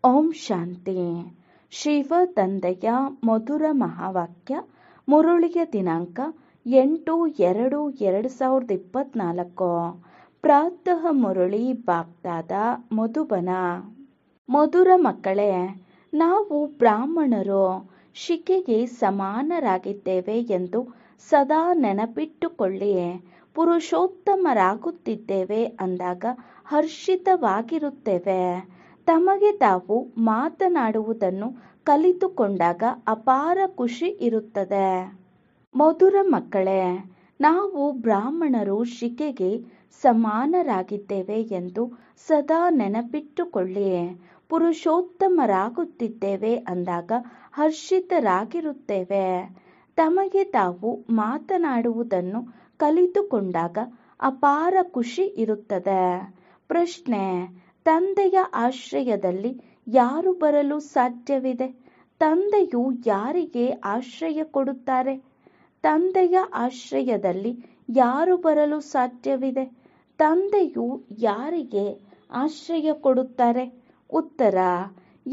ಓಂ ಶಾಂತಿ. ಶಿವ ತಂದೆಯ ಮಧುರ ಮಹಾವಾಕ್ಯ. ಮುರುಳಿಯ ದಿನಾಂಕ 8/2/2024. ಪ್ರಾತಃ ಮುರುಳಿ ಬಾಪ್ದಾದ ಮಧುಬನ. ಮಧುರ ಮಕ್ಕಳೇ, ನಾವು ಬ್ರಾಹ್ಮಣರು ಶಿಕೆಗೆ ಸಮಾನರಾಗಿದ್ದೇವೆ ಎಂದು ಸದಾ ನೆನಪಿಟ್ಟುಕೊಳ್ಳಿ. ಪುರುಷೋತ್ತಮರಾಗುತ್ತಿದ್ದೇವೆ ಅಂದಾಗ ಹರ್ಷಿತವಾಗಿರುತ್ತೇವೆ. ತಮಗೆ ತಾವು ಮಾತನಾಡುವುದನ್ನು ಕಲಿತುಕೊಂಡಾಗ ಅಪಾರ ಖುಷಿ ಇರುತ್ತದೆ. ಮಧುರ ಮಕ್ಕಳೇ, ನಾವು ಬ್ರಾಹ್ಮಣರು ಶಿಕೆಗೆ ಸಮಾನರಾಗಿದ್ದೇವೆ ಎಂದು ಸದಾ ನೆನಪಿಟ್ಟುಕೊಳ್ಳಿ. ಪುರುಷೋತ್ತಮರಾಗುತ್ತಿದ್ದೇವೆ ಅಂದಾಗ ಹರ್ಷಿತರಾಗಿರುತ್ತೇವೆ. ತಮಗೆ ತಾವು ಮಾತನಾಡುವುದನ್ನು ಕಲಿತುಕೊಂಡಾಗ ಅಪಾರ ಖುಷಿ ಇರುತ್ತದೆ. ಪ್ರಶ್ನೆ: ತಂದೆಯ ಆಶ್ರಯದಲ್ಲಿ ಯಾರು ಬರಲು ಸಾಧ್ಯವಿದೆ? ತಂದೆಯು ಯಾರಿಗೆ ಆಶ್ರಯ ಕೊಡುತ್ತಾರೆ? ತಂದೆಯ ಆಶ್ರಯದಲ್ಲಿ ಯಾರು ಬರಲು ಸಾಧ್ಯವಿದೆ? ತಂದೆಯು ಯಾರಿಗೆ ಆಶ್ರಯ ಕೊಡುತ್ತಾರೆ? ಉತ್ತರ: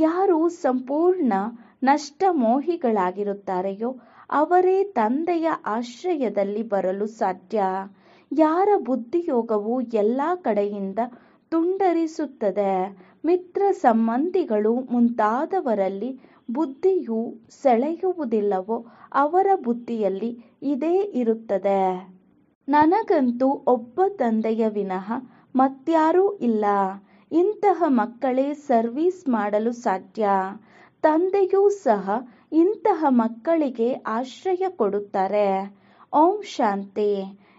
ಯಾರು ಸಂಪೂರ್ಣ ನಷ್ಟಮೋಹಿಗಳಾಗಿರುತ್ತಾರೆಯೋ ಅವರೇ ತಂದೆಯ ಆಶ್ರಯದಲ್ಲಿ ಬರಲು ಸಾಧ್ಯ. ಯಾರ ಬುದ್ಧಿಯೋಗವು ಎಲ್ಲ ಕಡೆಯಿಂದ ತುಂಡರಿಸುತ್ತದೆ, ಮಿತ್ರ ಸಂಬಂಧಿಗಳು ಮುಂತಾದವರಲ್ಲಿ ಬುದ್ಧಿಯು ಸೆಳೆಯುವುದಿಲ್ಲವೋ ಅವರ ಬುದ್ಧಿಯಲ್ಲಿ ಇದೇ ಇರುತ್ತದೆ. ನನಗಂತೂ ಒಬ್ಬ ತಂದೆಯ ವಿನಃ ಮತ್ಯಾರೂ ಇಲ್ಲ. ಇಂತಹ ಮಕ್ಕಳೇ ಸರ್ವೀಸ್ ಮಾಡಲು ಸಾಧ್ಯ. ತಂದೆಯೂ ಸಹ ಇಂತಹ ಮಕ್ಕಳಿಗೆ ಆಶ್ರಯ ಕೊಡುತ್ತಾರೆ. ಓಂ ಶಾಂತಿ.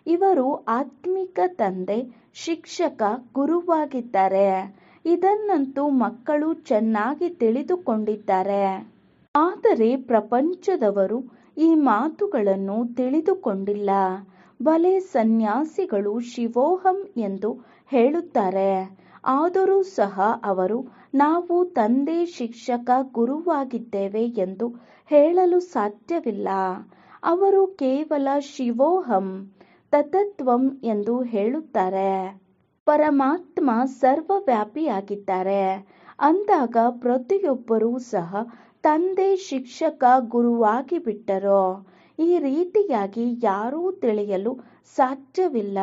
ಇವರು ಆತ್ಮಿಕ ತಂದೆ, ಶಿಕ್ಷಕ, ಗುರುವಾಗಿದ್ದಾರೆ. ಇದನ್ನಂತೂ ಮಕ್ಕಳು ಚೆನ್ನಾಗಿ ತಿಳಿದುಕೊಂಡಿದ್ದಾರೆ. ಆದರೆ ಪ್ರಪಂಚದವರು ಈ ಮಾತುಗಳನ್ನು ತಿಳಿದುಕೊಂಡಿಲ್ಲ. ಭಲೆ ಸನ್ಯಾಸಿಗಳು ಶಿವೋಹಂ ಎಂದು ಹೇಳುತ್ತಾರೆ. ಆದರೂ ಸಹ ಅವರು ನಾವು ತಂದೆ, ಶಿಕ್ಷಕ, ಗುರುವಾಗಿದ್ದೇವೆ ಎಂದು ಹೇಳಲು ಸಾಧ್ಯವಿಲ್ಲ. ಅವರು ಕೇವಲ ಶಿವೋಹಂ ತತತ್ವಂ ಎಂದು ಹೇಳುತ್ತಾರೆ. ಪರಮಾತ್ಮ ಸರ್ವವ್ಯಾಪಿಯಾಗಿದ್ದಾರೆ ಅಂದಾಗ ಪ್ರತಿಯೊಬ್ಬರೂ ಸಹ ತಂದೆ, ಶಿಕ್ಷಕ, ಗುರುವಾಗಿ ಬಿಟ್ಟರು. ಈ ರೀತಿಯಾಗಿ ಯಾರೂ ತಿಳಿಯಲು ಸಾಧ್ಯವಿಲ್ಲ.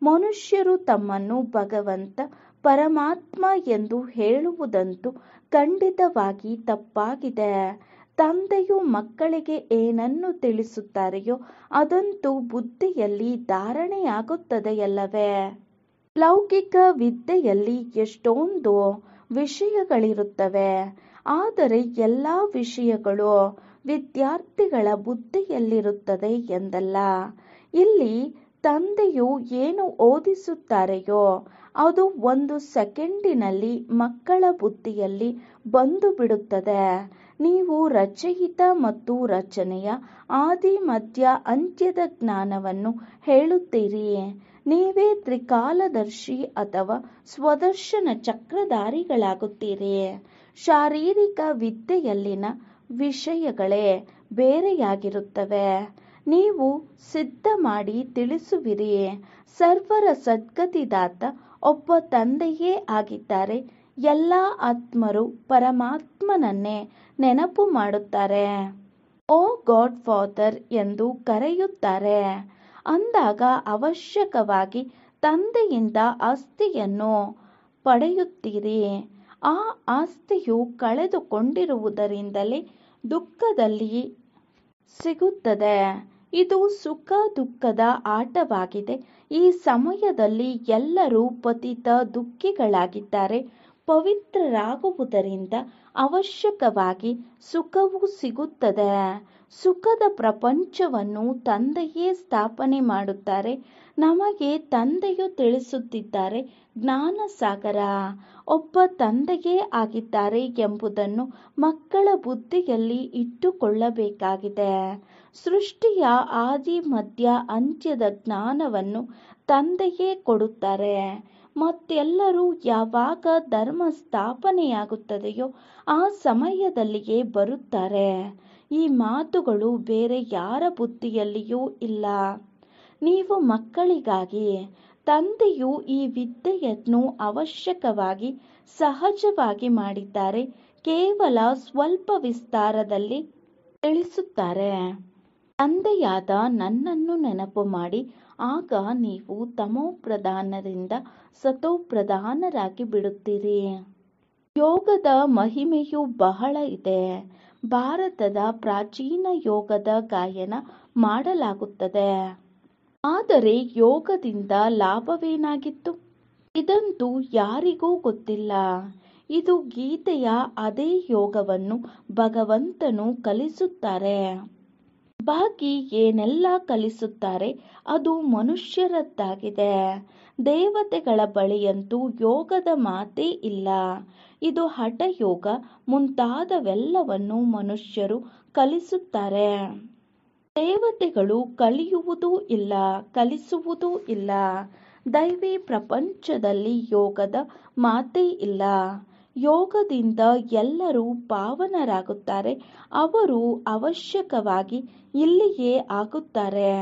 ಮನುಷ್ಯರು ತಮ್ಮನ್ನು ಭಗವಂತ, ಪರಮಾತ್ಮ ಎಂದು ಹೇಳುವುದಂತೂ ಖಂಡಿತವಾಗಿ ತಪ್ಪಾಗಿದೆ. ತಂದೆಯು ಮಕ್ಕಳಿಗೆ ಏನನ್ನು ತಿಳಿಸುತ್ತಾರೆಯೋ ಅದಂತೂ ಬುದ್ಧಿಯಲ್ಲಿ ಧಾರಣೆಯಾಗುತ್ತದೆಯಲ್ಲವೇ? ಲೌಕಿಕ ವಿದ್ಯೆಯಲ್ಲಿ ಎಷ್ಟೊಂದು ವಿಷಯಗಳಿರುತ್ತವೆ. ಆದರೆ ಎಲ್ಲ ವಿಷಯಗಳು ವಿದ್ಯಾರ್ಥಿಗಳ ಬುದ್ಧಿಯಲ್ಲಿರುತ್ತದೆ ಎಂದಲ್ಲ. ಇಲ್ಲಿ ತಂದೆಯು ಏನು ಓದಿಸುತ್ತಾರೆಯೋ ಅದು ಒಂದು ಸೆಕೆಂಡಿನಲ್ಲಿ ಮಕ್ಕಳ ಬುದ್ಧಿಯಲ್ಲಿ ಬಂದು ಬಿಡುತ್ತದೆ. ನೀವು ರಚಯಿತ ಮತ್ತು ರಚನೆಯ ಆದಿ, ಮಧ್ಯ, ಅಂತ್ಯದ ಜ್ಞಾನವನ್ನು ಹೇಳುತ್ತೀರಿ. ನೀವೇ ತ್ರಿಕಾಲದರ್ಶಿ ಅಥವಾ ಸ್ವದರ್ಶನ ಚಕ್ರಧಾರಿಗಳಾಗುತ್ತೀರಿ. ಶಾರೀರಿಕ ವಿದ್ಯೆಯಲ್ಲಿನ ವಿಷಯಗಳೇ ಬೇರೆಯಾಗಿರುತ್ತವೆ. ನೀವು ಸಿದ್ಧ ಮಾಡಿ ತಿಳಿಸುವಿರಿ. ಸರ್ವರ ಸದ್ಗತಿದಾತ ಒಬ್ಬ ತಂದೆಯೇ ಆಗಿದ್ದಾರೆ. ಎಲ್ಲ ಆತ್ಮರು ಪರಮಾತ್ಮನನ್ನೇ ನೆನಪು ಮಾಡುತ್ತಾರೆ. ಓ ಗಾಡ್ ಫಾದರ್ ಎಂದು ಕರೆಯುತ್ತಾರೆ. ಅಂದಾಗ ಅವಶ್ಯಕವಾಗಿ ತಂದೆಯಿಂದ ಆಸ್ತಿಯನ್ನು ಪಡೆಯುತ್ತೀರಿ. ಆ ಆಸ್ತಿಯು ಕಳೆದುಕೊಂಡಿರುವುದರಿಂದಲೇ ದುಃಖದಲ್ಲಿ ಸಿಗುತ್ತದೆ. ಇದು ಸುಖ ದುಃಖದ ಆಟವಾಗಿದೆ. ಈ ಸಮಯದಲ್ಲಿ ಎಲ್ಲರೂ ಪತಿತ ದುಃಖಿಗಳಾಗಿದ್ದಾರೆ. ಪವಿತ್ರರಾಗುವುದರಿಂದ ಅವಶ್ಯಕವಾಗಿ ಸುಖವೂ ಸಿಗುತ್ತದೆ. ಸುಖದ ಪ್ರಪಂಚವನ್ನು ತಂದೆಯೇ ಸ್ಥಾಪನೆ ಮಾಡುತ್ತಾರೆ. ನಮಗೆ ತಂದೆಯು ತಿಳಿಸುತ್ತಿದ್ದಾರೆ. ಜ್ಞಾನ ಸಾಗರ ಒಬ್ಬ ತಂದೆಯೇ ಆಗಿದ್ದಾರೆ ಎಂಬುದನ್ನು ಮಕ್ಕಳ ಬುದ್ಧಿಯಲ್ಲಿ ಇಟ್ಟುಕೊಳ್ಳಬೇಕಾಗಿದೆ. ಸೃಷ್ಟಿಯ ಆದಿ, ಮಧ್ಯ, ಅಂತ್ಯದ ಜ್ಞಾನವನ್ನು ತಂದೆಯೇ ಕೊಡುತ್ತಾರೆ. ಮತ್ತೆಲ್ಲರೂ ಯಾವಾಗ ಧರ್ಮ ಸ್ಥಾಪನೆಯಾಗುತ್ತದೆಯೋ ಆ ಸಮಯದಲ್ಲಿಯೇ ಬರುತ್ತಾರೆ. ಈ ಮಾತುಗಳು ಬೇರೆ ಯಾರ ಬುದ್ಧಿಯಲ್ಲಿಯೂ ಇಲ್ಲ. ನೀವು ಮಕ್ಕಳಿಗಾಗಿ ತಂದೆಯು ಈ ವಿದ್ಯೆಯನ್ನು ಅವಶ್ಯಕವಾಗಿ ಸಹಜವಾಗಿ ಮಾಡಿದ್ದಾರೆ. ಕೇವಲ ಸ್ವಲ್ಪ ವಿಸ್ತಾರದಲ್ಲಿ ತಿಳಿಸುತ್ತಾರೆ. ತಂದೆಯಾದ ನನ್ನನ್ನು ನೆನಪು ಮಾಡಿ, ಆಗ ನೀವು ತಮೋಪ್ರಧಾನರಿಂದ ಸತೋಪ್ರಧಾನರಾಗಿ ಬಿಡುತ್ತೀರಿ. ಯೋಗದ ಮಹಿಮೆಯು ಬಹಳ ಇದೆ. ಭಾರತದ ಪ್ರಾಚೀನ ಯೋಗದ ಗಾಯನ ಮಾಡಲಾಗುತ್ತದೆ. ಆದರೆ ಯೋಗದಿಂದ ಲಾಭವೇನಾಗಿತ್ತು? ಇದಂತೂ ಯಾರಿಗೂ ಗೊತ್ತಿಲ್ಲ. ಇದು ಗೀತೆಯ ಅದೇ ಯೋಗವನ್ನು ಭಗವಂತನು ಕಲಿಸುತ್ತಾರೆ. ಬಾಕಿ ಏನೆಲ್ಲ ಕಲಿಸುತ್ತಾರೆ ಅದು ಮನುಷ್ಯರದ್ದಾಗಿದೆ. ದೇವತೆಗಳ ಬಳಿಯಂತೂ ಯೋಗದ ಮಾತೇ ಇಲ್ಲ. ಇದು ಹಠಯೋಗ ಮುಂತಾದವೆಲ್ಲವನ್ನು ಮನುಷ್ಯರು ಕಲಿಸುತ್ತಾರೆ. ದೇವತೆಗಳು ಕಲಿಯುವುದೂ ಇಲ್ಲ, ಕಲಿಸುವುದೂ ಇಲ್ಲ. ದೈವಿ ಪ್ರಪಂಚದಲ್ಲಿ ಯೋಗದ ಮಾತೇ ಇಲ್ಲ. ಯೋಗದಿಂದ ಎಲ್ಲರೂ ಪಾವನರಾಗುತ್ತಾರೆ. ಅವರು ಅವಶ್ಯಕವಾಗಿ ಇಲ್ಲಿಯೇ ಆಗುತ್ತಾರೆ.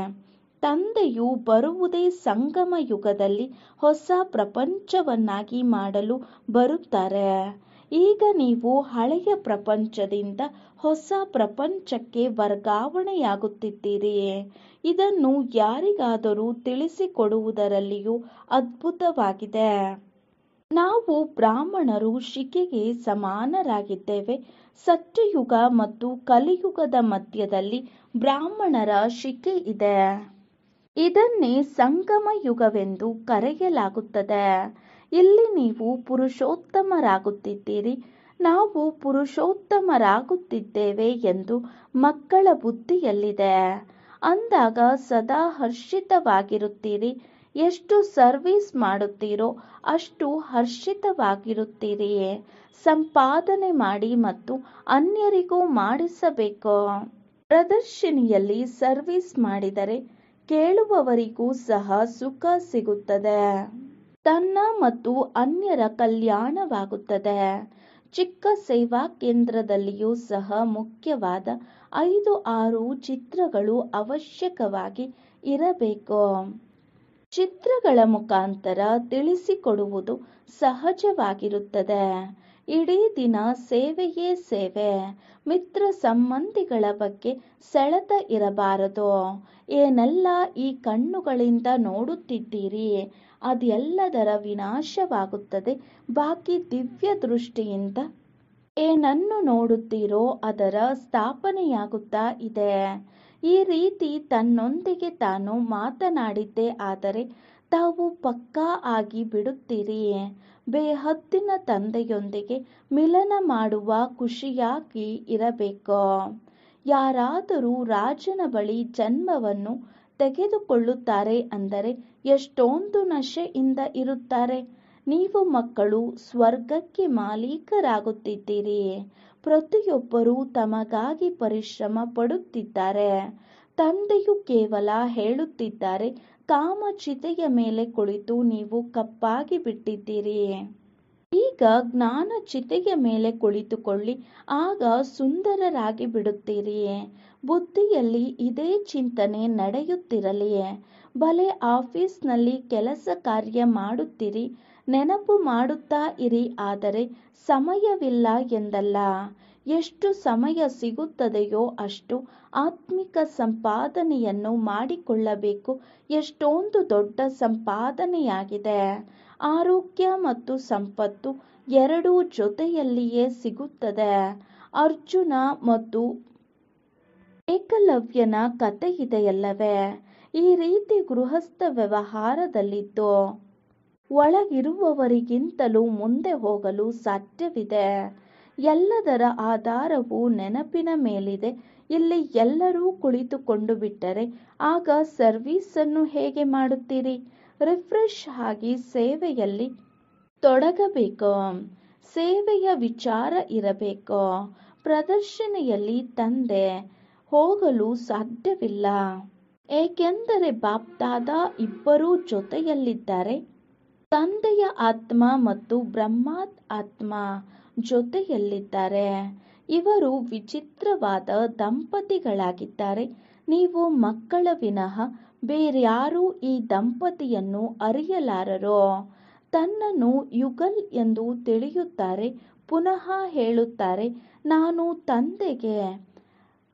ತಂದೆಯು ಬರುವುದೇ ಸಂಗಮ ಯುಗದಲ್ಲಿ ಹೊಸ ಪ್ರಪಂಚವನ್ನಾಗಿ ಮಾಡಲು ಬರುತ್ತಾರೆ. ಈಗ ನೀವು ಹಳೆಯ ಪ್ರಪಂಚದಿಂದ ಹೊಸ ಪ್ರಪಂಚಕ್ಕೆ ವರ್ಗಾವಣೆಯಾಗುತ್ತಿದ್ದೀರಿ. ಇದನ್ನು ಯಾರಿಗಾದರೂ ತಿಳಿಸಿಕೊಡುವುದರಲ್ಲಿಯೂ ಅದ್ಭುತವಾಗಿದೆ. ನಾವು ಬ್ರಾಹ್ಮಣರು ಶಿಕೆಗೆ ಸಮಾನರಾಗಿದ್ದೇವೆ. ಸತ್ಯಯುಗ ಮತ್ತು ಕಲಿಯುಗದ ಮಧ್ಯದಲ್ಲಿ ಬ್ರಾಹ್ಮಣರ ಶಿಕೆ ಇದೆ. ಇದನ್ನೇ ಸಂಗಮ ಯುಗವೆಂದು ಕರೆಯಲಾಗುತ್ತದೆ. ಇಲ್ಲಿ ನೀವು ಪುರುಷೋತ್ತಮರಾಗುತ್ತಿದ್ದೀರಿ. ನಾವು ಪುರುಷೋತ್ತಮರಾಗುತ್ತಿದ್ದೇವೆ ಎಂದು ಮಕ್ಕಳ ಬುದ್ಧಿಯಲ್ಲಿದೆ. ಅಂದಾಗ ಸದಾ ಹರ್ಷಿತವಾಗಿರುತ್ತೀರಿ. ಎಷ್ಟು ಸರ್ವಿಸ್ ಮಾಡುತ್ತೀರೋ ಅಷ್ಟು ಹರ್ಷಿತವಾಗಿರುತ್ತೀರಿ. ಸಂಪಾದನೆ ಮಾಡಿ ಮತ್ತು ಅನ್ಯರಿಗೂ ಮಾಡಿಸಬೇಕು. ಪ್ರದರ್ಶಿನಿಯಲ್ಲಿ ಸರ್ವಿಸ್ ಮಾಡಿದರೆ ಕೇಳುವವರಿಗೂ ಸಹ ಸುಖ ಸಿಗುತ್ತದೆ. ತನ್ನ ಮತ್ತು ಅನ್ಯರ ಕಲ್ಯಾಣವಾಗುತ್ತದೆ. ಚಿಕ್ಕ ಸೇವಾ ಕೇಂದ್ರದಲ್ಲಿಯೂ ಸಹ ಮುಖ್ಯವಾದ 5-6 ಚಿತ್ರಗಳು ಅವಶ್ಯಕವಾಗಿ ಇರಬೇಕು. ಚಿತ್ರಗಳ ಮುಖಾಂತರ ತಿಳಿಸಿಕೊಡುವುದು ಸಹಜವಾಗಿರುತ್ತದೆ. ಇಡೀ ದಿನ ಸೇವೆಯೇ ಸೇವೆ. ಮಿತ್ರ ಸಂಬಂಧಿಗಳ ಬಗ್ಗೆ ಸೆಳೆತ ಇರಬಾರದು. ಏನೆಲ್ಲ ಈ ಕಣ್ಣುಗಳಿಂದ ನೋಡುತ್ತಿದ್ದೀರಿ ಅದೆಲ್ಲದರ ವಿನಾಶವಾಗುತ್ತದೆ. ಬಾಕಿ ದಿವ್ಯ ದೃಷ್ಟಿಯಿಂದ ಏನನ್ನು ನೋಡುತ್ತೀರೋ ಅದರ ಸ್ಥಾಪನೆಯಾಗುತ್ತಾ ಇದೆ. ಈ ರೀತಿ ತನ್ನೊಂದಿಗೆ ತಾನು ಮಾತನಾಡಿದ್ದೇ ಆದರೆ ತಾವು ಪಕ್ಕಾ ಆಗಿ ಬಿಡುತ್ತೀರಿ. ಬೇಹದ್ದಿನ ತಂದೆಯೊಂದಿಗೆ ಮಿಲನ ಮಾಡುವ ಖುಷಿಯಾಗಿ ಇರಬೇಕು. ಯಾರಾದರೂ ರಾಜನ ಬಳಿ ಜನ್ಮವನ್ನು ತೆಗೆದುಕೊಳ್ಳುತ್ತಾರೆ ಅಂದರೆ ಎಷ್ಟೊಂದು ನಶೆಯಿಂದ ಇರುತ್ತಾರೆ. ನೀವು ಮಕ್ಕಳು ಸ್ವರ್ಗಕ್ಕೆ ಮಾಲೀಕರಾಗುತ್ತಿದ್ದೀರಿ. ಪ್ರತಿಯೊಬ್ಬರೂ ತಮಗಾಗಿ ಪರಿಶ್ರಮ ಪಡುತ್ತಿದ್ದಾರೆ. ತಂದೆಯು ಕೇವಲ ಹೇಳುತ್ತಿದ್ದಾರೆ, ಕಾಮಚಿತೆಯ ಮೇಲೆ ಕುಳಿತು ನೀವು ಕಪ್ಪಾಗಿ ಬಿಟ್ಟಿದ್ದೀರಿ. ಈಗ ಜ್ಞಾನ ಚಿತೆಯ ಮೇಲೆ ಕುಳಿತುಕೊಳ್ಳಿ, ಆಗ ಸುಂದರರಾಗಿ ಬಿಡುತ್ತೀರಿ. ಬುದ್ಧಿಯಲ್ಲಿ ಇದೇ ಚಿಂತನೆ ನಡೆಯುತ್ತಿರಲಿ. ಭಲೆ ಆಫೀಸ್ನಲ್ಲಿ ಕೆಲಸ ಕಾರ್ಯ ಮಾಡುತ್ತೀರಿ, ನೆನಪು ಮಾಡುತ್ತಾ ಇರಿ. ಆದರೆ ಸಮಯವಿಲ್ಲ ಎಂದಲ್ಲ. ಎಷ್ಟು ಸಮಯ ಸಿಗುತ್ತದೆಯೋ ಅಷ್ಟು ಆತ್ಮಿಕ ಸಂಪಾದನೆಯನ್ನು ಮಾಡಿಕೊಳ್ಳಬೇಕು. ಎಷ್ಟೊಂದು ದೊಡ್ಡ ಸಂಪಾದನೆಯಾಗಿದೆ. ಆರೋಗ್ಯ ಮತ್ತು ಸಂಪತ್ತು ಎರಡೂ ಜೊತೆಯಲ್ಲಿಯೇ ಸಿಗುತ್ತದೆ. ಅರ್ಜುನ ಮತ್ತು ಏಕಲವ್ಯನ ಕಥೆಯಿದೆಯಲ್ಲವೇ? ಈ ರೀತಿ ಗೃಹಸ್ಥ ವ್ಯವಹಾರದಲ್ಲಿದ್ದು ಒಳಗಿರುವವರಿಗಿಂತಲೂ ಮುಂದೆ ಹೋಗಲು ಸಾಧ್ಯವಿದೆ. ಎಲ್ಲದರ ಆಧಾರವು ನೆನಪಿನ ಮೇಲಿದೆ. ಇಲ್ಲಿ ಎಲ್ಲರೂ ಕುಳಿತುಕೊಂಡು ಬಿಟ್ಟರೆ ಆಗ ಸರ್ವೀಸನ್ನು ಹೇಗೆ ಮಾಡುತ್ತೀರಿ? ರಿಫ್ರೆಶ್ ಆಗಿ ಸೇವೆಯಲ್ಲಿ ತೊಡಗಬೇಕು. ಸೇವೆಯ ವಿಚಾರ ಇರಬೇಕು. ಪ್ರದರ್ಶನೆಯಲ್ಲಿ ತಂದೆ ಹೋಗಲು ಸಾಧ್ಯವಿಲ್ಲ. ಏಕೆಂದರೆ ಬಾಪ್ದಾದಾ ಇಬ್ಬರೂ ಜೊತೆಯಲ್ಲಿದ್ದಾರೆ. ತಂದೆಯ ಆತ್ಮ ಮತ್ತು ಬ್ರಹ್ಮಾತ್ ಆತ್ಮ ಜೊತೆಯಲ್ಲಿದ್ದಾರೆ. ಇವರು ವಿಚಿತ್ರವಾದ ದಂಪತಿಗಳಾಗಿದ್ದಾರೆ. ನೀವು ಮಕ್ಕಳ ವಿನಃ ಬೇರ್ಯಾರೂ ಈ ದಂಪತಿಯನ್ನು ಅರಿಯಲಾರರು. ತನ್ನನ್ನು ಯುಗಲ್ ಎಂದು ತಿಳಿಯುತ್ತಾರೆ. ಪುನಃ ಹೇಳುತ್ತಾರೆ, ನಾನು ತಂದೆಗೆ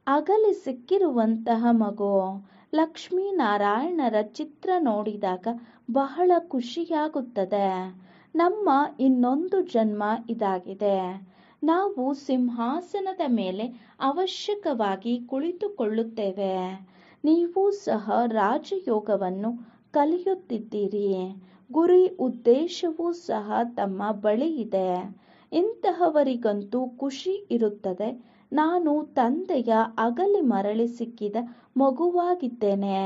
ಅಗಲಿ ಸಿಕ್ಕಿರುವಂತಹ ಮಗು. ಲಕ್ಷ್ಮೀನಾರಾಯಣರ ಚಿತ್ರ ನೋಡಿದಾಗ ಬಹಳ ಖುಷಿಯಾಗುತ್ತದೆ. ನಮ್ಮ ಇನ್ನೊಂದು ಜನ್ಮ ಇದಾಗಿದೆ. ನಾವು ಸಿಂಹಾಸನದ ಮೇಲೆ ಅವಶ್ಯಕವಾಗಿ ಕುಳಿತುಕೊಳ್ಳುತ್ತೇವೆ. ನೀವು ಸಹ ರಾಜಯೋಗವನ್ನು ಕಲಿಯುತ್ತಿದ್ದೀರಿ. ಗುರಿ ಉದ್ದೇಶವೂ ಸಹ ತಮ್ಮ ಬಳಿ ಇದೆ. ಇಂತಹವರಿಗಂತೂ ಖುಷಿ ಇರುತ್ತದೆ, ನಾನು ತಂದೆಯ ಅಗಲಿ ಮರಳಿ ಸಿಕ್ಕಿದ ಮಗುವಾಗಿದ್ದೇನೆ.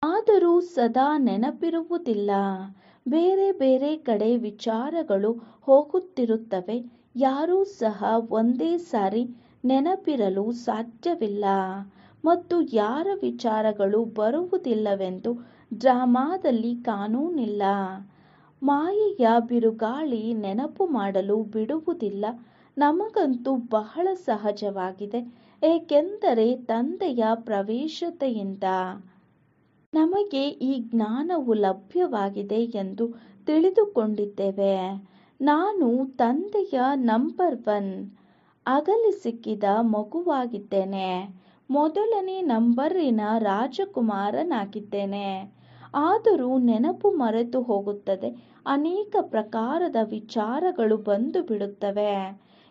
ಆದರೂ ಸದಾ ನೆನಪಿರುವುದಿಲ್ಲ. ಬೇರೆ ಬೇರೆ ಕಡೆ ವಿಚಾರಗಳು ಹೋಗುತ್ತಿರುತ್ತವೆ. ಯಾರೂ ಸಹ ಒಂದೇ ಸಾರಿ ನೆನಪಿರಲು ಸಾಧ್ಯವಿಲ್ಲ. ಮತ್ತು ಯಾರ ವಿಚಾರಗಳು ಬರುವುದಿಲ್ಲವೆಂದು ಡ್ರಾಮಾದಲ್ಲಿ ಕಾನೂನಿಲ್ಲ. ಮಾಯೆಯ ಬಿರುಗಾಳಿ ನೆನಪು ಮಾಡಲು ಬಿಡುವುದಿಲ್ಲ. ನಮಗಂತೂ ಬಹಳ ಸಹಜವಾಗಿದೆ, ಏಕೆಂದರೆ ತಂದೆಯ ಪ್ರವೇಶತೆಯಿಂದ ನಮಗೆ ಈ ಜ್ಞಾನವು ಲಭ್ಯವಾಗಿದೆ ಎಂದು ತಿಳಿದುಕೊಂಡಿದ್ದೇವೆ. ನಾನು ತಂದೆಯ ನಂಬರ್ 1 ಅಗಲಿ ಸಿಕ್ಕಿದ ಮಗುವಾಗಿದ್ದೇನೆ. ಮೊದಲನೇ ನಂಬರಿನ ರಾಜಕುಮಾರನಾಗಿದ್ದೇನೆ. ಆದರೂ ನೆನಪು ಮರೆತು ಹೋಗುತ್ತದೆ. ಅನೇಕ ಪ್ರಕಾರದ ವಿಚಾರಗಳು ಬಂದು ಬಿಡುತ್ತವೆ.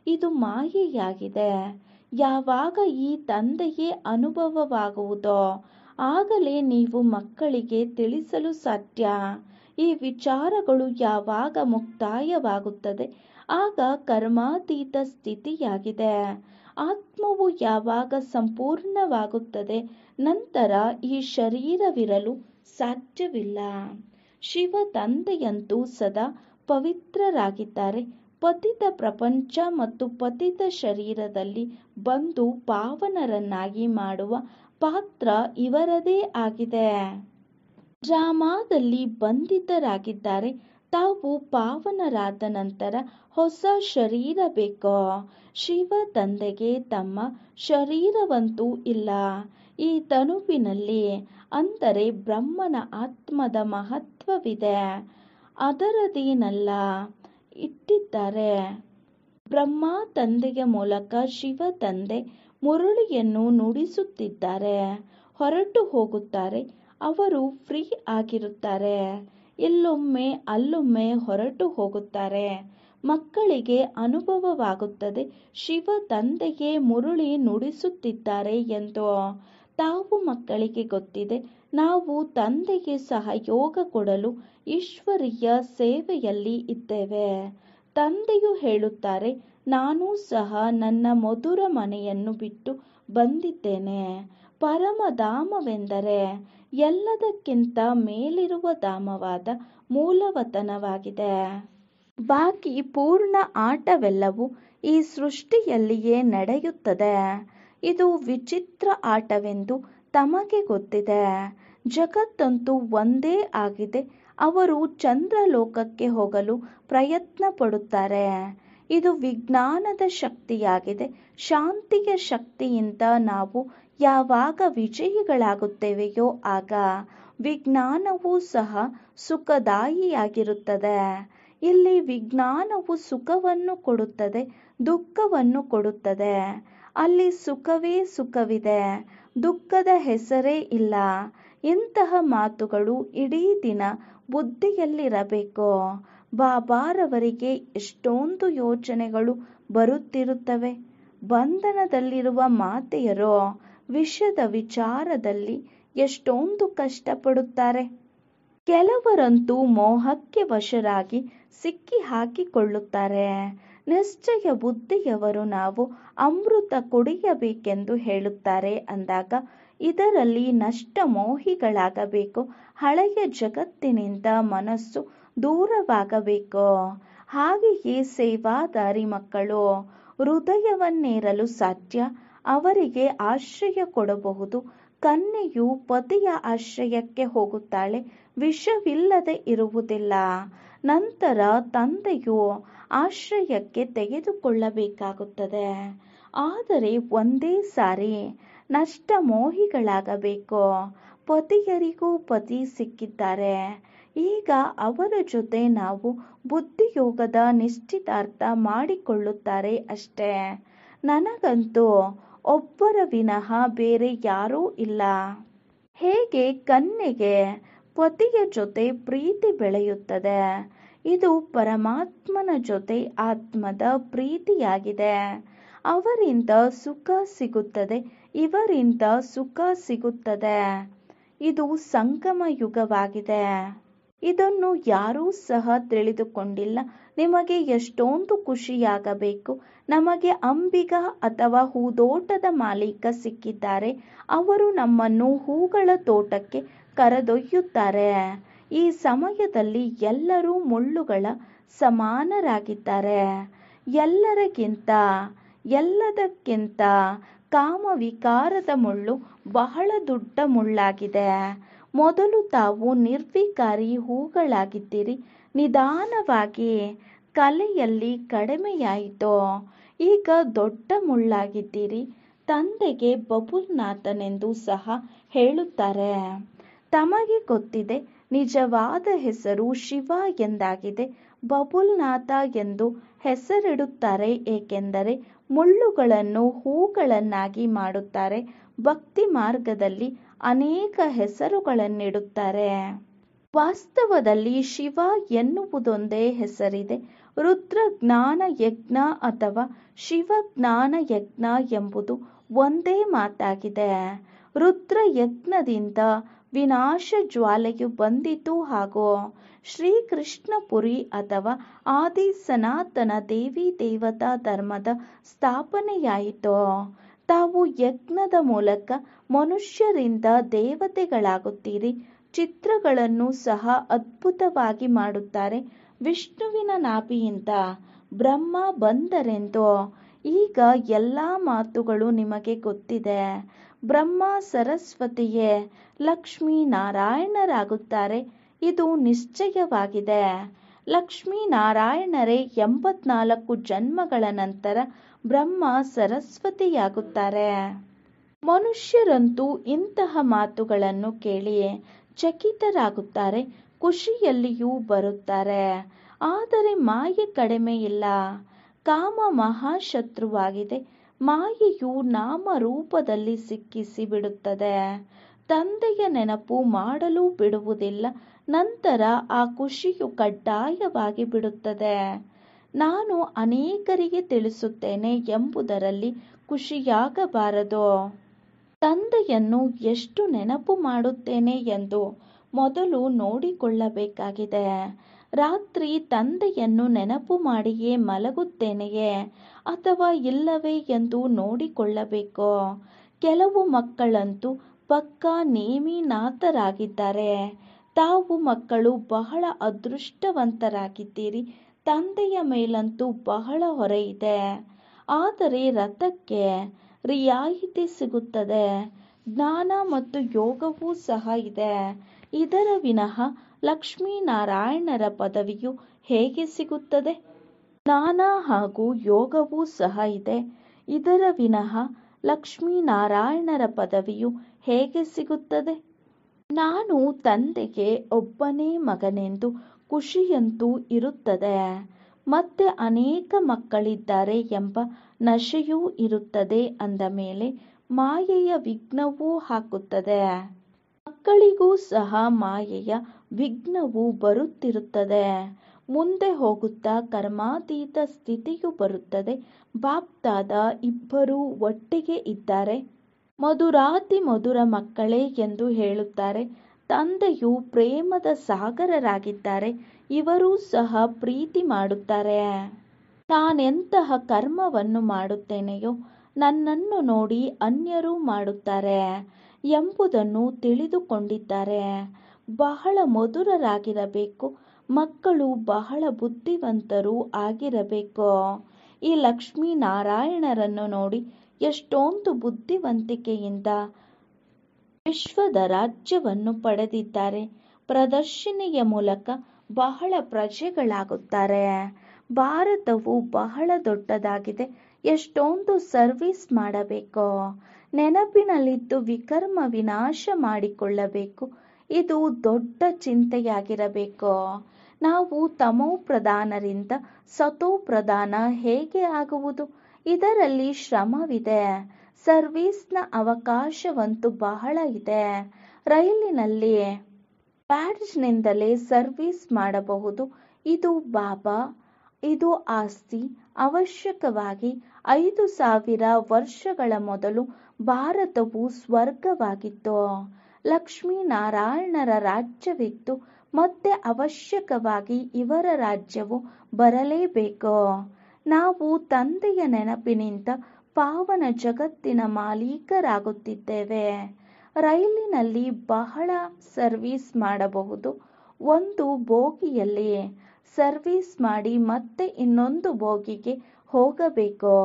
ಇದು ಮಾಯೆಯಾಗಿದೆ. ಯಾವಾಗ ಈ ತಂದೆಯೇ ಅನುಭವವಾಗುವುದೋ ಆಗಲೇ ನೀವು ಮಕ್ಕಳಿಗೆ ತಿಳಿಸಲು ಸಾಧ್ಯ. ಈ ವಿಚಾರಗಳು ಯಾವಾಗ ಮುಕ್ತಾಯವಾಗುತ್ತದೆ ಆಗ ಕರ್ಮಾತೀತ ಸ್ಥಿತಿಯಾಗಿದೆ. ಆತ್ಮವು ಯಾವಾಗ ಸಂಪೂರ್ಣವಾಗುತ್ತದೆ ನಂತರ ಈ ಶರೀರವಿರಲು ಸಾಧ್ಯವಿಲ್ಲ. ಶಿವ ತಂದೆಯಂತೂ ಸದಾ ಪವಿತ್ರರಾಗಿದ್ದಾರೆ. ಪತಿತ ಪ್ರಪಂಚ ಮತ್ತು ಪತಿತ ಶರೀರದಲ್ಲಿ ಬಂದು ಪಾವನರನ್ನಾಗಿ ಮಾಡುವ ಪಾತ್ರ ಇವರದೇ ಆಗಿದೆ. ಡ್ರಾಮಾದಲ್ಲಿ ಬಂಧಿತರಾಗಿದ್ದಾರೆ. ತಾವು ಪಾವನರಾದ ನಂತರ ಹೊಸ ಶರೀರ ಬೇಕೋ? ಶಿವ ತಂದೆಗೆ ತಮ್ಮ ಶರೀರವಂತೂ ಇಲ್ಲ. ಈ ತನುವಿನಲ್ಲಿ ಅಂದರೆ ಬ್ರಹ್ಮನ ಆತ್ಮದ ಮಹತ್ವವಿದೆ. ಅದರದೇನಲ್ಲ ಇಟ್ಟಿದ್ದಾರೆ. ಬ್ರಹ್ಮ ತಂದೆಯ ಮೂಲಕ ಶಿವ ತಂದೆ ಮುರಳಿಯನ್ನು ನುಡಿಸುತ್ತಿದ್ದಾರೆ. ಹೊರಟು ಹೋಗುತ್ತಾರೆ. ಅವರು ಫ್ರೀ ಆಗಿರುತ್ತಾರೆ. ಇಲ್ಲೊಮ್ಮೆ ಅಲ್ಲೊಮ್ಮೆ ಹೊರಟು ಹೋಗುತ್ತಾರೆ. ಮಕ್ಕಳಿಗೆ ಅನುಭವವಾಗುತ್ತದೆ, ಶಿವ ತಂದೆಯೇ ಮುರುಳಿ ನುಡಿಸುತ್ತಿದ್ದಾರೆ ಎಂದು. ತಾವು ಮಕ್ಕಳಿಗೆ ಗೊತ್ತಿದೆ, ನಾವು ತಂದೆಗೆ ಸಹಯೋಗ ಕೊಡಲು ಈಶ್ವರೀಯ ಸೇವೆಯಲ್ಲಿ ಇದ್ದೇವೆ. ತಂದೆಯು ಹೇಳುತ್ತಾರೆ, ನಾನೂ ಸಹ ನನ್ನ ಮಧುರ ಮನೆಯನ್ನು ಬಿಟ್ಟು ಬಂದಿದ್ದೇನೆ. ಪರಮಧಾಮವೆಂದರೆ ಎಲ್ಲದಕ್ಕಿಂತ ಮೇಲಿರುವ ಧಾಮವಾದ ಮೂಲವತನವಾಗಿದೆ. ಬಾಕಿ ಪೂರ್ಣ ಆಟವೆಲ್ಲವೂ ಈ ಸೃಷ್ಟಿಯಲ್ಲಿಯೇ ನಡೆಯುತ್ತದೆ. ಇದು ವಿಚಿತ್ರ ಆಟವೆಂದು ತಮಗೆ ಗೊತ್ತಿದೆ. ಜಗತ್ತಂತೂ ಒಂದೇ ಆಗಿದೆ. ಅವರು ಚಂದ್ರಲೋಕಕ್ಕೆ ಹೋಗಲು ಪ್ರಯತ್ನ ಪಡುತ್ತಾರೆ. ಇದು ವಿಜ್ಞಾನದ ಶಕ್ತಿಯಾಗಿದೆ. ಶಾಂತಿಯ ಶಕ್ತಿಯಿಂದ ನಾವು ಯಾವಾಗ ವಿಜಯಿಗಳಾಗುತ್ತೇವೆಯೋ ಆಗ ವಿಜ್ಞಾನವೂ ಸಹ ಸುಖದಾಯಿಯಾಗಿರುತ್ತದೆ. ಇಲ್ಲಿ ವಿಜ್ಞಾನವು ಸುಖವನ್ನು ಕೊಡುತ್ತದೆ, ದುಃಖವನ್ನು ಕೊಡುತ್ತದೆ. ಅಲ್ಲಿ ಸುಖವೇ ಸುಖವಿದೆ, ದುಃಖದ ಹೆಸರೇ ಇಲ್ಲ. ಇಂತಹ ಮಾತುಗಳು ಇಡೀ ದಿನ ಬುದ್ಧಿಯಲ್ಲಿರಬೇಕು. ಬಾಬಾರವರಿಗೆ ಎಷ್ಟೊಂದು ಯೋಚನೆಗಳು ಬರುತ್ತಿರುತ್ತವೆ. ಬಂಧನದಲ್ಲಿರುವ ಮಾತೆಯರು ವಿಷದ ವಿಚಾರದಲ್ಲಿ ಎಷ್ಟೊಂದು ಕಷ್ಟಪಡುತ್ತಾರೆ. ಕೆಲವರಂತೂ ಮೋಹಕ್ಕೆ ವಶರಾಗಿ ಸಿಕ್ಕಿ ಹಾಕಿಕೊಳ್ಳುತ್ತಾರೆ. ನಿಶ್ಚಯ ಬುದ್ಧಿಯವರು ನಾವು ಅಮೃತ ಕುಡಿಯಬೇಕೆಂದು ಹೇಳುತ್ತಾರೆ ಅಂದಾಗ ಇದರಲ್ಲಿ ನಷ್ಟ ಮೋಹಿಗಳಾಗಬೇಕು. ಹಳೆಯ ಜಗತ್ತಿನಿಂದ ಮನಸ್ಸು ದೂರವಾಗಬೇಕು. ಹಾಗೆಯೇ ಸೇವಾದಾರಿ ಮಕ್ಕಳು ಹೃದಯವನ್ನೇರಲು ಸಾಧ್ಯ. ಅವರಿಗೆ ಆಶ್ರಯ ಕೊಡಬಹುದು. ಕನ್ಯೆಯು ಪತಿಯ ಆಶ್ರಯಕ್ಕೆ ಹೋಗುತ್ತಾಳೆ, ವಿಷವಿಲ್ಲದೆ ಇರುವುದಿಲ್ಲ. ನಂತರ ತಂದೆಯು ಆಶ್ರಯಕ್ಕೆ ತೆಗೆದುಕೊಳ್ಳಬೇಕಾಗುತ್ತದೆ. ಆದರೆ ಒಂದೇ ಸಾರಿ ನಷ್ಟ ಮೋಹಿಗಳಾಗಬೇಕು. ಪತಿಯರಿಗೂ ಪತಿ ಸಿಕ್ಕಿದ್ದಾರೆ. ಈಗ ಅವರ ಜೊತೆ ನಾವು ಬುದ್ಧಿಯೋಗದ ನಿಶ್ಚಿತಾರ್ಥ ಮಾಡಿಕೊಳ್ಳುತ್ತಾರೆ ಅಷ್ಟೇ. ನನಗಂತೂ ಒಬ್ಬರ ವಿನಃ ಬೇರೆ ಯಾರೂ ಇಲ್ಲ. ಹೇಗೆ ಕನ್ಯೆಗೆ ಪತಿಯ ಜೊತೆ ಪ್ರೀತಿ ಬೆಳೆಯುತ್ತದೆ, ಇದು ಪರಮಾತ್ಮನ ಜೊತೆ ಆತ್ಮದ ಪ್ರೀತಿಯಾಗಿದೆ. ಅವರಿಂದ ಸುಖ ಸಿಗುತ್ತದೆ, ಇವರಿಂದ ಸುಖ ಸಿಗುತ್ತದೆ. ಇದು ಸಂಗಮ ಯುಗವಾಗಿದೆ. ಇದನ್ನು ಯಾರೂ ಸಹ ತಿಳಿದುಕೊಂಡಿಲ್ಲ. ನಿಮಗೆ ಎಷ್ಟೊಂದು ಖುಷಿಯಾಗಬೇಕು. ನಮಗೆ ಅಂಬಿಗ ಅಥವಾ ಹೂದೋಟದ ಮಾಲೀಕ ಸಿಕ್ಕಿದ್ದಾರೆ. ಅವರು ನಮ್ಮನ್ನು ಹೂಗಳ ತೋಟಕ್ಕೆ ಕರೆದೊಯ್ಯುತ್ತಾರೆ. ಈ ಸಮಯದಲ್ಲಿ ಎಲ್ಲರೂ ಮುಳ್ಳುಗಳ ಸಮಾನರಾಗಿದ್ದಾರೆ. ಎಲ್ಲರಿಗಿಂತ ಎಲ್ಲದಕ್ಕಿಂತ ಕಾಮವಿಕಾರದ ಮುಳ್ಳು ಬಹಳ ದೊಡ್ಡ ಮುಳ್ಳಾಗಿದೆ. ಮೊದಲು ತಾವು ನಿರ್ವಿಕಾರಿ ಹೂಗಳಾಗಿದ್ದಿರಿ. ನಿಧಾನವಾಗಿ ಕಲೆಯಲ್ಲಿ ಕಡಿಮೆಯಾಯಿತು. ಈಗ ದೊಡ್ಡ ಮುಳ್ಳಾಗಿದ್ದೀರಿ. ತಂದೆಗೆ ಬಬುಲ್ನಾಥನೆಂದು ಸಹ ಹೇಳುತ್ತಾರೆ. ತಮಗೆ ಗೊತ್ತಿದೆ, ನಿಜವಾದ ಹೆಸರು ಶಿವ ಎಂದಾಗಿದೆ. ಬಬುಲ್ನಾಥ ಎಂದು ಹೆಸರಿಡುತ್ತಾರೆ ಏಕೆಂದರೆ ಮುಳ್ಳುಗಳನ್ನು ಹೂಗಳನ್ನಾಗಿ ಮಾಡುತ್ತಾರೆ. ಭಕ್ತಿ ಮಾರ್ಗದಲ್ಲಿ ಅನೇಕ ಹೆಸರುಗಳನ್ನಿಡುತ್ತಾರೆ. ವಾಸ್ತವದಲ್ಲಿ ಶಿವ ಎನ್ನುವುದೊಂದೇ ಹೆಸರಿದೆ. ರುದ್ರ ಜ್ಞಾನ ಯಜ್ಞ ಅಥವಾ ಶಿವ ಜ್ಞಾನ ಯಜ್ಞ ಎಂಬುದು ಒಂದೇ ಮಾತಾಗಿದೆ. ರುದ್ರ ಯಜ್ಞದಿಂದ ವಿನಾಶ ಜ್ವಾಲೆಯು ಬಂದಿತು ಹಾಗೂ ಶ್ರೀಕೃಷ್ಣಪುರಿ ಅಥವಾ ಆದಿ ಸನಾತನ ದೇವಿ ದೇವತಾ ಧರ್ಮದ ಸ್ಥಾಪನೆಯಾಯಿತು. ತಾವು ಯಜ್ಞದ ಮೂಲಕ ಮನುಷ್ಯರಿಂದ ದೇವತೆಗಳಾಗುತ್ತೀರಿ. ಚಿತ್ರಗಳನ್ನು ಸಹ ಅದ್ಭುತವಾಗಿ ಮಾಡುತ್ತಾರೆ. ವಿಷ್ಣುವಿನ ನಾಭಿಯಿಂದ ಬ್ರಹ್ಮ ಬಂದರೆಂದು ಈಗ ಎಲ್ಲ ಮಾತುಗಳು ನಿಮಗೆ ಗೊತ್ತಿದೆ. ಬ್ರಹ್ಮ ಸರಸ್ವತಿಯೇ ಲಕ್ಷ್ಮೀನಾರಾಯಣರಾಗುತ್ತಾರೆ. ಇದು ನಿಶ್ಚಯವಾಗಿದೆ. ಲಕ್ಷ್ಮೀನಾರಾಯಣರೇ 84 ಜನ್ಮಗಳ ನಂತರ ಬ್ರಹ್ಮ ಸರಸ್ವತಿಯಾಗುತ್ತಾರೆ. ಮನುಷ್ಯರಂತೂ ಇಂತಹ ಮಾತುಗಳನ್ನು ಕೇಳಿ ಚಕಿತರಾಗುತ್ತಾರೆ, ಖುಷಿಯಲ್ಲಿಯೂ ಬರುತ್ತಾರೆ. ಆದರೆ ಮಾಯೆ ಕಡಿಮೆ ಇಲ್ಲ. ಕಾಮ ಮಹಾಶತ್ರುವಾಗಿದೆ. ಮಾಯೆಯು ನಾಮರೂಪದಲ್ಲಿ ಸಿಕ್ಕಿಸಿ ಬಿಡುತ್ತದೆ. ತಂದೆಯ ನೆನಪು ಮಾಡಲು ಬಿಡುವುದಿಲ್ಲ. ನಂತರ ಆ ಖುಷಿಯು ಕಡ್ಡಾಯವಾಗಿ ಬಿಡುತ್ತದೆ. ನಾನು ಅನೇಕರಿಗೆ ತಿಳಿಸುತ್ತೇನೆ ಎಂಬುದರಲ್ಲಿ ಖುಷಿಯಾಗಬಾರದು. ತಂದೆಯನ್ನು ಎಷ್ಟು ನೆನಪು ಮಾಡುತ್ತೇನೆ ಎಂದು ಮೊದಲು ನೋಡಿಕೊಳ್ಳಬೇಕಾಗಿದೆ. ರಾತ್ರಿ ತಂದೆಯನ್ನು ನೆನಪು ಮಾಡಿಯೇ ಮಲಗುತ್ತೇನೆಯೇ ಅಥವಾ ಇಲ್ಲವೇ ಎಂದು ನೋಡಿಕೊಳ್ಳಬೇಕು. ಕೆಲವು ಮಕ್ಕಳಂತೂ ಪಕ್ಕಾ ನೇಮಿನಾಥರಾಗಿದ್ದಾರೆ. ತಾವು ಮಕ್ಕಳು ಬಹಳ ಅದೃಷ್ಟವಂತರಾಗಿದ್ದೀರಿ. ತಂದೆಯ ಮೇಲಂತೂ ಬಹಳ ಹೊರೆ ಇದೆ. ಆದರೆ ರಥಕ್ಕೆ ರಿಯಾಯಿತಿ ಸಿಗುತ್ತದೆ. ಜ್ಞಾನ ಮತ್ತು ಯೋಗವೂ ಸಹ ಇದೆ. ಇದರ ವಿನಃ ಲಕ್ಷ್ಮೀನಾರಾಯಣರ ಪದವಿಯು ಹೇಗೆ ಸಿಗುತ್ತದೆ? ಜ್ಞಾನ ಹಾಗೂ ಯೋಗವೂ ಸಹ ಇದೆ. ಇದರ ವಿನಃ ಲಕ್ಷ್ಮೀನಾರಾಯಣರ ಪದವಿಯು ಹೇಗೆ ಸಿಗುತ್ತದೆ? ನಾನು ತಂದೆಗೆ ಒಬ್ಬನೇ ಮಗನೆಂದು ಖುಷಿಯಂತೂ ಇರುತ್ತದೆ. ಮತ್ತೆ ಅನೇಕ ಮಕ್ಕಳಿದ್ದಾರೆ ಎಂಬ ನಶೆಯೂ ಇರುತ್ತದೆ. ಅಂದ ಮೇಲೆ ಮಾಯೆಯ ವಿಘ್ನವೂ ಹಾಕುತ್ತದೆ. ಮಕ್ಕಳಿಗೂ ಸಹ ಮಾಯೆಯ ವಿಘ್ನವು ಬರುತ್ತಿರುತ್ತದೆ. ಮುಂದೆ ಹೋಗುತ್ತಾ ಕರ್ಮಾತೀತ ಸ್ಥಿತಿಯು ಬರುತ್ತದೆ. ಬಾಪ್ದಾದ ಇಬ್ಬರೂ ಒಟ್ಟಿಗೆ ಇದ್ದಾರೆ. ಮಧುರಾತಿ ಮಧುರ ಮಕ್ಕಳೇ ಎಂದು ಹೇಳುತ್ತಾರೆ. ತಂದೆಯು ಪ್ರೇಮದ ಸಾಗರರಾಗಿದ್ದಾರೆ. ಇವರೂ ಸಹ ಪ್ರೀತಿ ಮಾಡುತ್ತಾರೆ. ನಾನೆಂತಹ ಕರ್ಮವನ್ನು ಮಾಡುತ್ತೇನೆಯೋ ನನ್ನನ್ನು ನೋಡಿ ಅನ್ಯರೂ ಮಾಡುತ್ತಾರೆ ಎಂಬುದನ್ನು ತಿಳಿದುಕೊಂಡಿದ್ದಾರೆ. ಬಹಳ ಮಧುರರಾಗಿರಬೇಕು. ಮಕ್ಕಳು ಬಹಳ ಬುದ್ಧಿವಂತರೂ ಆಗಿರಬೇಕು. ಈ ಲಕ್ಷ್ಮೀನಾರಾಯಣರನ್ನು ನೋಡಿ ಎಷ್ಟೊಂದು ಬುದ್ಧಿವಂತಿಕೆಯಿಂದ ವಿಶ್ವದ ರಾಜ್ಯವನ್ನು ಪಡೆದಿದ್ದಾರೆ. ಪ್ರದರ್ಶಿನಿಯ ಮೂಲಕ ಬಹಳ ಪ್ರಜೆಗಳಾಗುತ್ತಾರೆ. ಭಾರತವು ಬಹಳ ದೊಡ್ಡದಾಗಿದೆ. ಎಷ್ಟೊಂದು ಸರ್ವಿಸ್ ಮಾಡಬೇಕು. ನೆನಪಿನಲ್ಲಿದ್ದು ವಿಕರ್ಮ ವಿನಾಶ ಮಾಡಿಕೊಳ್ಳಬೇಕು. ಇದು ದೊಡ್ಡ ಚಿಂತೆಯಾಗಿರಬೇಕು. ನಾವು ತಮೋ ಪ್ರಧಾನರಿಂದ ಸತೋ ಪ್ರಧಾನ ಹೇಗೆ ಆಗುವುದು? ಇದರಲ್ಲಿ ಶ್ರಮವಿದೆ. ಸರ್ವೀಸ್ನ ಅವಕಾಶವಂತೂ ಬಹಳ ಇದೆ. ರೈಲಿನಲ್ಲಿ ಬ್ಯಾಡ್ಜ್ನಿಂದಲೇ ಸರ್ವೀಸ್ ಮಾಡಬಹುದು. ಇದು ಬಾಬಾ, ಇದು ಆಸ್ತಿ. ಅವಶ್ಯಕವಾಗಿ 5000 ವರ್ಷಗಳ ಮೊದಲು ಭಾರತವು ಸ್ವರ್ಗವಾಗಿತ್ತು. ಲಕ್ಷ್ಮೀನಾರಾಯಣರ ರಾಜ್ಯವಿತ್ತು. ಮತ್ತೆ ಅವಶ್ಯಕವಾಗಿ ಇವರ ರಾಜ್ಯವು ಬರಲೇಬೇಕು. ನಾವು ತಂದೆಯ ನೆನಪಿನಿಂದ ಪಾವನ ಜಗತ್ತಿನ ಮಾಲೀಕರಾಗುತ್ತಿದ್ದೇವೆ. ರೈಲಿನಲ್ಲಿ ಬಹಳ ಸರ್ವೀಸ್ ಮಾಡಬಹುದು. ಒಂದು ಬೋಗಿಯಲ್ಲಿ ಸರ್ವೀಸ್ ಮಾಡಿ ಮತ್ತೆ ಇನ್ನೊಂದು ಬೋಗಿಗೆ ಹೋಗಬೇಕು.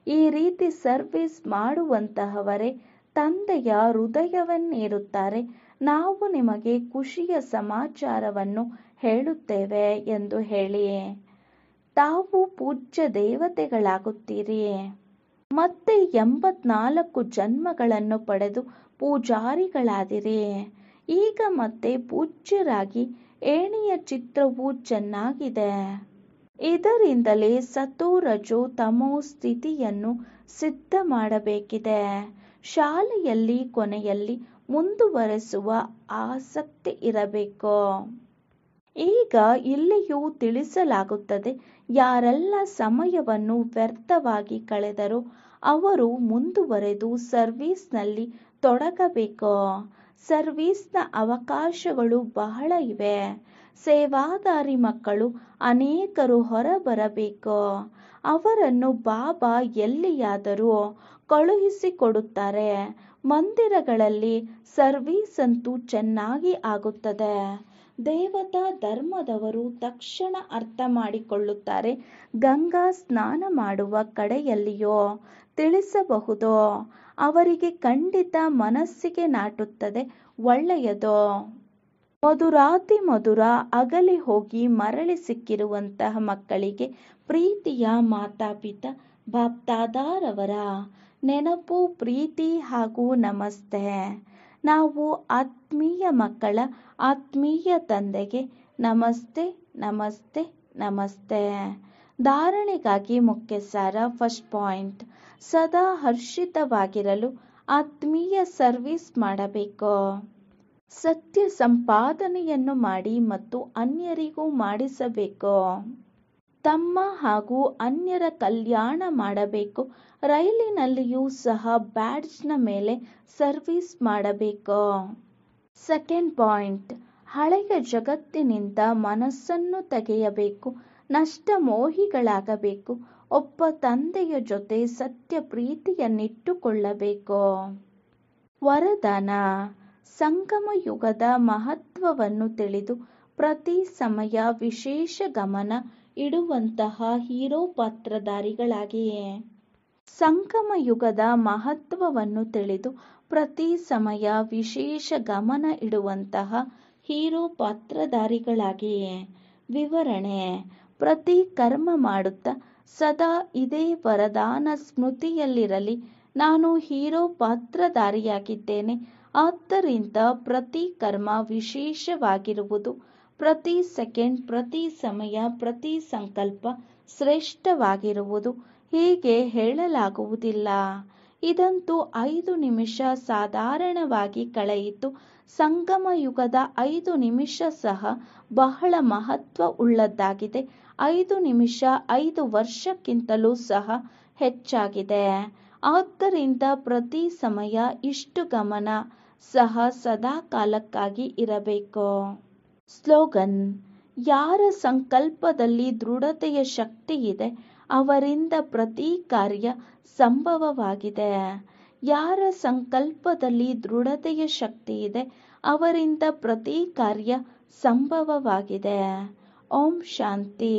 ಈ ರೀತಿ ಸರ್ವೀಸ್ ಮಾಡುವಂತಹವರೇ ತಂದೆಯ ಹೃದಯವನ್ನೇರುತ್ತಾರೆ. ನಾವು ನಿಮಗೆ ಖುಷಿಯ ಸಮಾಚಾರವನ್ನು ಹೇಳುತ್ತೇವೆ ಎಂದು ಹೇಳಿ. ತಾವು ಪೂಜ್ಯ ದೇವತೆಗಳಾಗುತ್ತೀರಿ. ಮತ್ತೆ 84 ಜನ್ಮಗಳನ್ನು ಪಡೆದು ಪೂಜಾರಿಗಳಾದಿರಿ. ಈಗ ಮತ್ತೆ ಪೂಜ್ಯರಾಗಿ ಏಣಿಯ ಚಿತ್ರವು ಚೆನ್ನಾಗಿದೆ. ಇದರಿಂದಲೇ ಸತೋ ರಜೋ ತಮೋ ಸ್ಥಿತಿಯನ್ನು ಸಿದ್ಧ ಮಾಡಬೇಕಿದೆ. ಶಾಲೆಯಲ್ಲಿ ಕೊನೆಯಲ್ಲಿ ಮುಂದುವರೆಸುವ ಆಸಕ್ತಿ ಇರಬೇಕು. ಈಗ ಇಲ್ಲಿಯೂ ತಿಳಿಸಲಾಗುತ್ತದೆ, ಯಾರೆಲ್ಲ ಸಮಯವನ್ನು ವ್ಯರ್ಥವಾಗಿ ಕಳೆದರೋ ಅವರು ಮುಂದುವರೆದು ಸರ್ವೀಸ್ನಲ್ಲಿ ತೊಡಗಬೇಕು. ಸರ್ವೀಸ್ನ ಅವಕಾಶಗಳು ಬಹಳ ಇವೆ. ಸೇವಾದಾರಿ ಮಕ್ಕಳು ಅನೇಕರು ಹೊರಬರಬೇಕು. ಅವರನ್ನು ಬಾಬಾ ಎಲ್ಲಿಯಾದರೂ ಕಳುಹಿಸಿಕೊಡುತ್ತಾರೆ. ಮಂದಿರಗಳಲ್ಲಿ ಸರ್ವೀಸ್ ಅಂತೂ ಚೆನ್ನಾಗಿ ಆಗುತ್ತದೆ. ದೇವತಾ ಧರ್ಮದವರು ತಕ್ಷಣ ಅರ್ಥ ಮಾಡಿಕೊಳ್ಳುತ್ತಾರೆ. ಗಂಗಾ ಸ್ನಾನ ಮಾಡುವ ಕಡೆಯಲ್ಲಿಯೋ ತಿಳಿಸಬಹುದು. ಅವರಿಗೆ ಖಂಡಿತ ಮನಸ್ಸಿಗೆ ನಾಟುತ್ತದೆ. ಒಳ್ಳೆಯದು. ಮಧುರಾತಿ ಮಧುರ ಅಗಲಿ ಹೋಗಿ ಮರಳಿ ಸಿಕ್ಕಿರುವಂತಹ ಮಕ್ಕಳಿಗೆ ಪ್ರೀತಿಯ ಮಾತಾಪಿತಾ ಬಾಪ್ದಾದಾರವರ ನೆನಪು, ಪ್ರೀತಿ ಹಾಗೂ ನಮಸ್ತೆ. ನಾವು ಆತ್ಮೀಯ ಮಕ್ಕಳ ಆತ್ಮೀಯ ತಂದೆಗೆ ನಮಸ್ತೆ ನಮಸ್ತೆ ನಮಸ್ತೆ. ಧಾರಣೆಗಾಗಿ ಮುಖ್ಯ ಸಾರ. ಫಸ್ಟ್ ಪಾಯಿಂಟ್, ಸದಾ ಹರ್ಷಿತವಾಗಿರಲು ಆತ್ಮೀಯ ಸರ್ವೀಸ್ ಮಾಡಬೇಕು. ಸತ್ಯ ಸಂಪಾದನೆಯನ್ನು ಮಾಡಿ ಮತ್ತು ಅನ್ಯರಿಗೂ ಮಾಡಿಸಬೇಕು. ತಮ್ಮ ಹಾಗೂ ಅನ್ಯರ ಕಲ್ಯಾಣ ಮಾಡಬೇಕು. ರೈಲಿನಲ್ಲಿಯೂ ಸಹ ಬ್ಯಾಡ್ಜ್ನ ಮೇಲೆ ಸರ್ವೀಸ್ ಮಾಡಬೇಕು. ಸೆಕೆಂಡ್ ಪಾಯಿಂಟ್, ಹಳೆಯ ಜಗತ್ತಿನಿಂದ ಮನಸ್ಸನ್ನು ತೆಗೆಯಬೇಕು. ನಷ್ಟ ಮೋಹಿಗಳಾಗಬೇಕು. ಒಬ್ಬ ತಂದೆಯ ಜೊತೆ ಸತ್ಯ ಪ್ರೀತಿಯನ್ನಿಟ್ಟುಕೊಳ್ಳಬೇಕು. ವರದಾನ, ಸಂಗಮ ಯುಗದ ಮಹತ್ವವನ್ನು ತಿಳಿದು ಪ್ರತಿ ಸಮಯ ವಿಶೇಷ ಗಮನ ಇಡುವಂತಹ ಹೀರೋ ಪಾತ್ರಧಾರಿಗಳಾಗಿಯೇ. ಸಂಗಮ ಯುಗದ ಮಹತ್ವವನ್ನು ತಿಳಿದು ಪ್ರತಿ ಸಮಯ ವಿಶೇಷ ಗಮನ ಇಡುವಂತಹ ಹೀರೋ ಪಾತ್ರಧಾರಿಗಳಾಗಿಯೇ. ವಿವರಣೆ, ಪ್ರತಿ ಕರ್ಮ ಮಾಡುತ್ತಾ ಸದಾ ಇದೇ ವರದಾನ ಸ್ಮೃತಿಯಲ್ಲಿರಲಿ. ನಾನು ಹೀರೋ ಪಾತ್ರಧಾರಿಯಾಗಿದ್ದೇನೆ. ಆದ್ದರಿಂದ ಪ್ರತಿ ಕರ್ಮ ವಿಶೇಷವಾಗಿರುವುದು. ಪ್ರತಿ ಸೆಕೆಂಡ್, ಪ್ರತಿ ಸಮಯ, ಪ್ರತಿ ಸಂಕಲ್ಪ ಶ್ರೇಷ್ಠವಾಗಿರುವುದು. ಹೀಗೆ ಹೇಳಲಾಗುವುದಿಲ್ಲ. ಇದಂತೂ 5 ನಿಮಿಷ ಸಾಧಾರಣವಾಗಿ ಕಳೆಯಿತು. ಸಂಗಮ ಯುಗದ 5 ನಿಮಿಷ ಸಹ ಬಹಳ ಮಹತ್ವ ಉಳ್ಳದ್ದಾಗಿದೆ. 5 ನಿಮಿಷ 5 ವರ್ಷಕ್ಕಿಂತಲೂ ಸಹ ಹೆಚ್ಚಾಗಿದೆ. ಆದ್ದರಿಂದ ಪ್ರತಿ ಸಮಯ ಇಷ್ಟು ಗಮನ ಸಹ ಸದಾ ಕಾಲಕ್ಕಾಗಿ ಇರಬೇಕು. ಸ್ಲೋಗನ್, ಯಾರ ಸಂಕಲ್ಪದಲ್ಲಿ ದೃಢತೆಯ ಶಕ್ತಿ ಇದೆ ಅವರಿಂದ ಪ್ರತಿ ಕಾರ್ಯ ಸಂಭವವಾಗಿದೆ. ಯಾರ ಸಂಕಲ್ಪದಲ್ಲಿ ದೃಢತೆಯ ಶಕ್ತಿ ಇದೆ ಅವರಿಂದ ಪ್ರತಿ ಕಾರ್ಯ ಸಂಭವವಾಗಿದೆ. ಓಂ ಶಾಂತಿ.